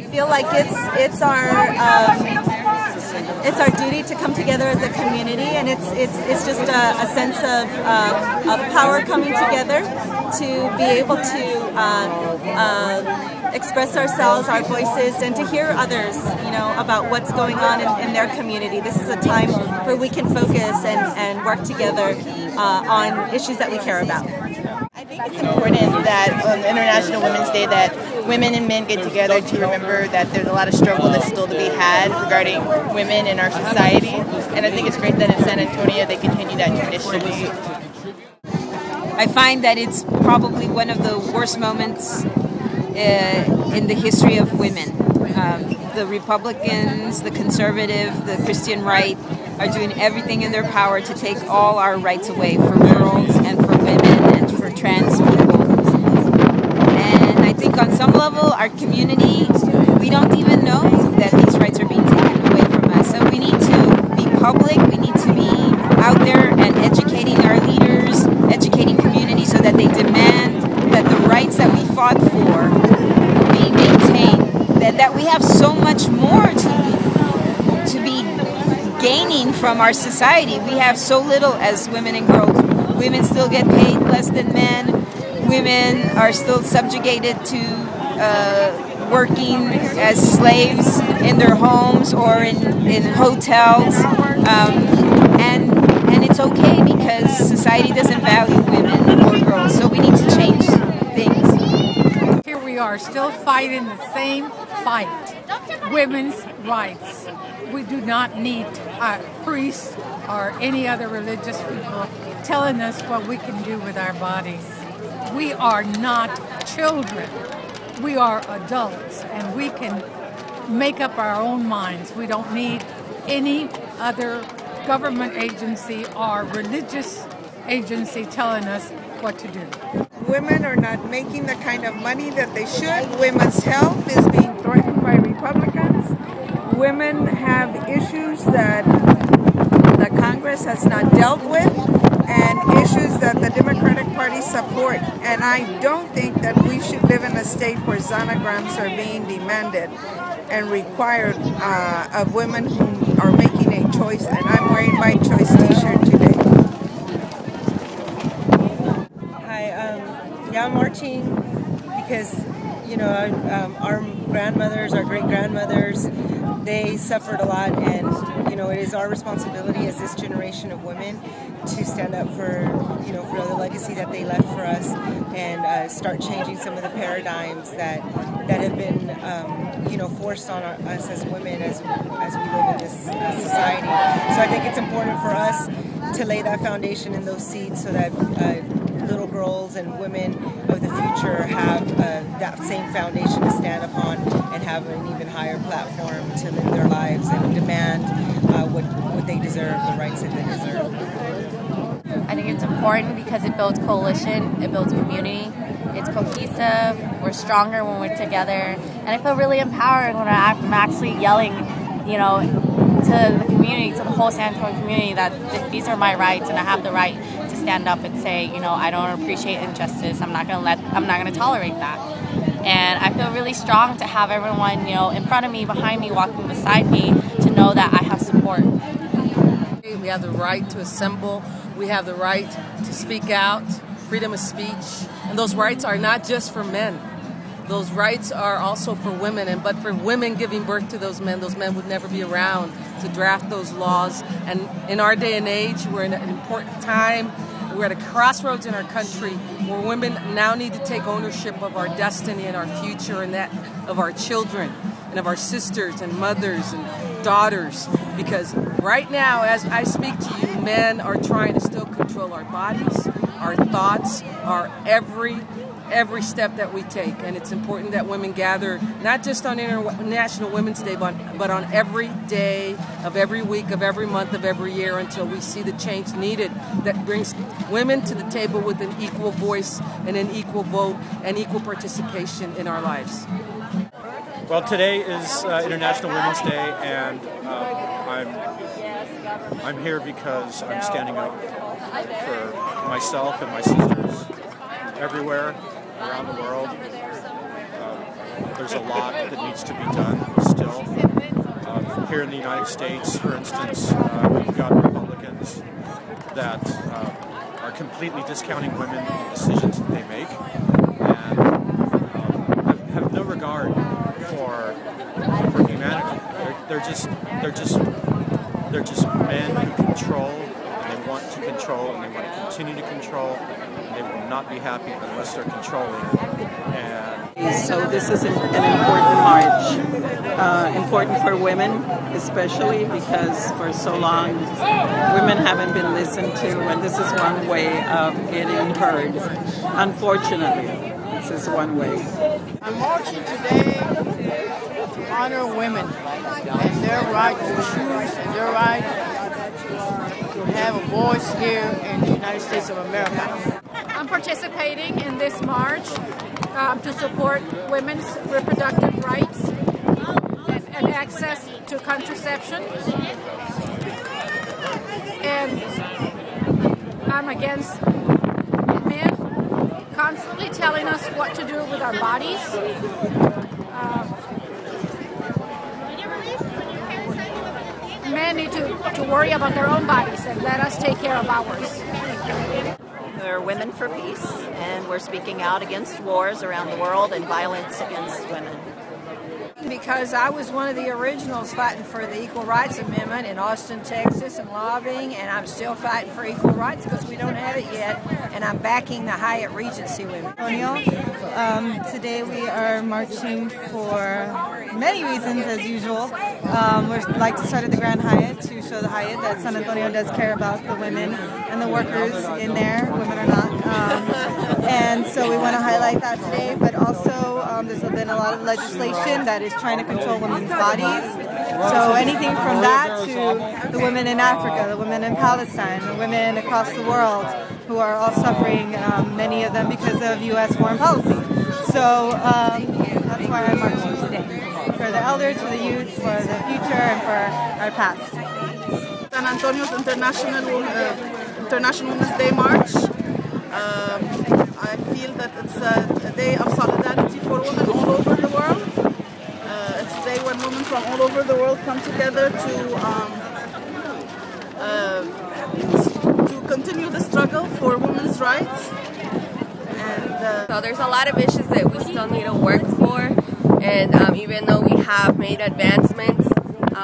I feel like it's our duty to come together as a community, and it's just a sense of power coming together to be able to express ourselves, our voices, and to hear others, about what's going on in their community. This is a time where we can focus and work together on issues that we care about. I think it's important that on International Women's Day that women and men get together to remember that there's a lot of struggle that's still to be had regarding women in our society. And I think it's great that in San Antonio they continue that tradition. I find that it's probably one of the worst moments in the history of women. The Republicans, the conservative, the Christian right are doing everything in their power to take all our rights away for girls and for women and for trans people. And I think on some level, our community, we don't even know that these rights are being taken away from us. So we need to be public, we need to be out there and educating our leaders, educating community so that they demand that the rights that we fought for be maintained, that we have so much more to be gaining from our society. We have so little as women and girls. Women still get paid less than men. Women are still subjugated to working as slaves in their homes or in hotels. And it's okay because society doesn't value women or girls. So we need to change things. Here we are still fighting the same fight. Women's rights. We do not need priests or any other religious people telling us what we can do with our bodies. We are not children. We are adults, and we can make up our own minds. We don't need any other government agency or religious agency telling us what to do. Women are not making the kind of money that they should. Women's health is being threatened by Republicans. Women have issues that the Congress has not dealt with and issues that the Democratic Party support. And I don't think that we should live in a state where sonograms are being demanded and required of women who are making a choice. And I'm wearing my choice t-shirt today. Yeah, I'm marching because, our grandmothers, our great-grandmothers, they suffered a lot, and, it is our responsibility as this generation of women to stand up for the legacy that they left for us and start changing some of the paradigms that have been, forced on us as women as we live in this society. So I think it's important for us to lay that foundation and those seeds so that little girls and women of the future have that same foundation to stand upon and have an even higher platform to live their lives and demand what they deserve, the rights that they deserve. I think it's important because it builds coalition, it builds community, it's cohesive, we're stronger when we're together, and I feel really empowered when I'm actually yelling, to the community, to the whole San Antonio community that these are my rights and I have the right to stand up and say, I don't appreciate injustice, I'm not going to tolerate that. And I feel really strong to have everyone, in front of me, behind me, walking beside me, to know that I have support. We have the right to assemble, we have the right to speak out, freedom of speech, and those rights are not just for men. Those rights are also for women, but for women giving birth to those men would never be around to draft those laws. And in our day and age, we're in an important time. We're at a crossroads in our country where women now need to take ownership of our destiny and our future and that of our children and of our sisters and mothers and daughters. Because right now, as I speak to you, men are trying to still control our bodies, our thoughts, our every step that we take. And it's important that women gather, not just on International Women's Day, but on every day of every week, of every month, of every year, until we see the change needed that brings women to the table with an equal voice and an equal vote and equal participation in our lives. Well, today is International Women's Day, and I'm here because I'm standing up for myself and my sisters everywhere around the world. there's a lot that needs to be done still. Here in the United States, for instance, we've got Republicans that are completely discounting women and the decisions that they make, and have no regard for humanity. They're just men who control, and they want to control, and they want to continue to control, and they will not be happy unless they're controlling. So this is an important march, important for women especially, because for so long women haven't been listened to, and this is one way of getting heard. Unfortunately, this is one way. I'm marching today to honor women and their right to choose and their right to have a voice here in the United States of America. I'm participating in this march to support women's reproductive rights and access to contraception. And I'm against men constantly telling us what to do with our bodies. Men need to worry about their own bodies and let us take care of ours. We're Women for Peace, and we're speaking out against wars around the world and violence against women. Because I was one of the originals fighting for the Equal Rights Amendment in Austin, Texas, and lobbying, and I'm still fighting for equal rights because we don't have it yet, and I'm backing the Hyatt Regency women. Today we are marching for many reasons, as usual. We'd like to start at the Grand Hyatt to show the Hyatt that San Antonio does care about the women and the workers in there, women or not. And so we want to highlight that today, but also there's been a lot of legislation that is trying to control women's bodies. So anything from that to the women in Africa, the women in Palestine, the women across the world who are all suffering, many of them because of U.S. foreign policy. So that's why I'm marching today. For the elders, for the youth, for the future, and for our past. San Antonio's International Women's Day March. I feel that it's a day of solidarity for women all over the world. It's a day when women from all over the world come together to continue the struggle for women's rights. And so there's a lot of issues that we still need to work for, and even though we have made advancements,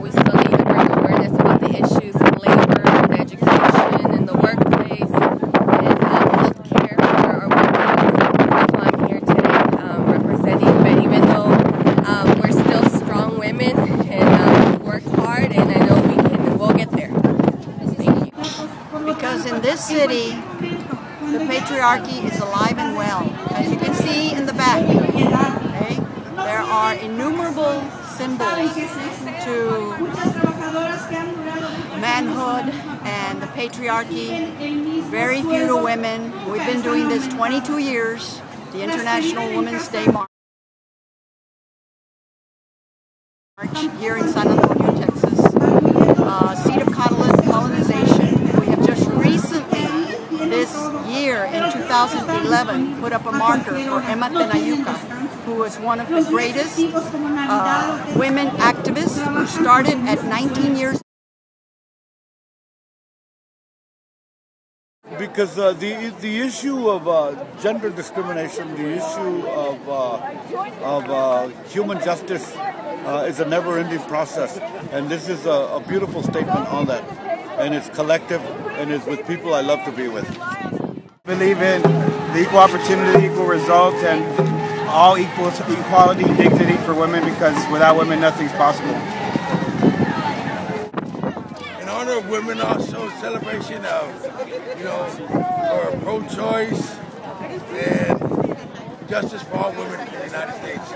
we still need to bring awareness about the issues in labor and education and the workplace and health care for our women. That's why I'm here today representing. But even though we're still strong women and work hard, and I know we'll get there. Thank you. Because in this city, the patriarchy is alive and well. As you can see in the back, okay, there are innumerable symbols to manhood and the patriarchy. Very few to women. We've been doing this 22 years, the International Women's Day March here in San Antonio, Texas. Seat of colonization. We have just recently, this year in 2011, put up a marker for Emma Tenayuca, who was one of the greatest women activists who started at 19 years. Because the issue of gender discrimination, the issue of human justice is a never-ending process, and this is a beautiful statement on that, and it's collective, and it's with people I love to be with. I believe in the equal opportunity, equal results, and all equality, dignity for women, because without women, nothing's possible. In honor of women, also celebration of, for pro-choice and justice for all women in the United States.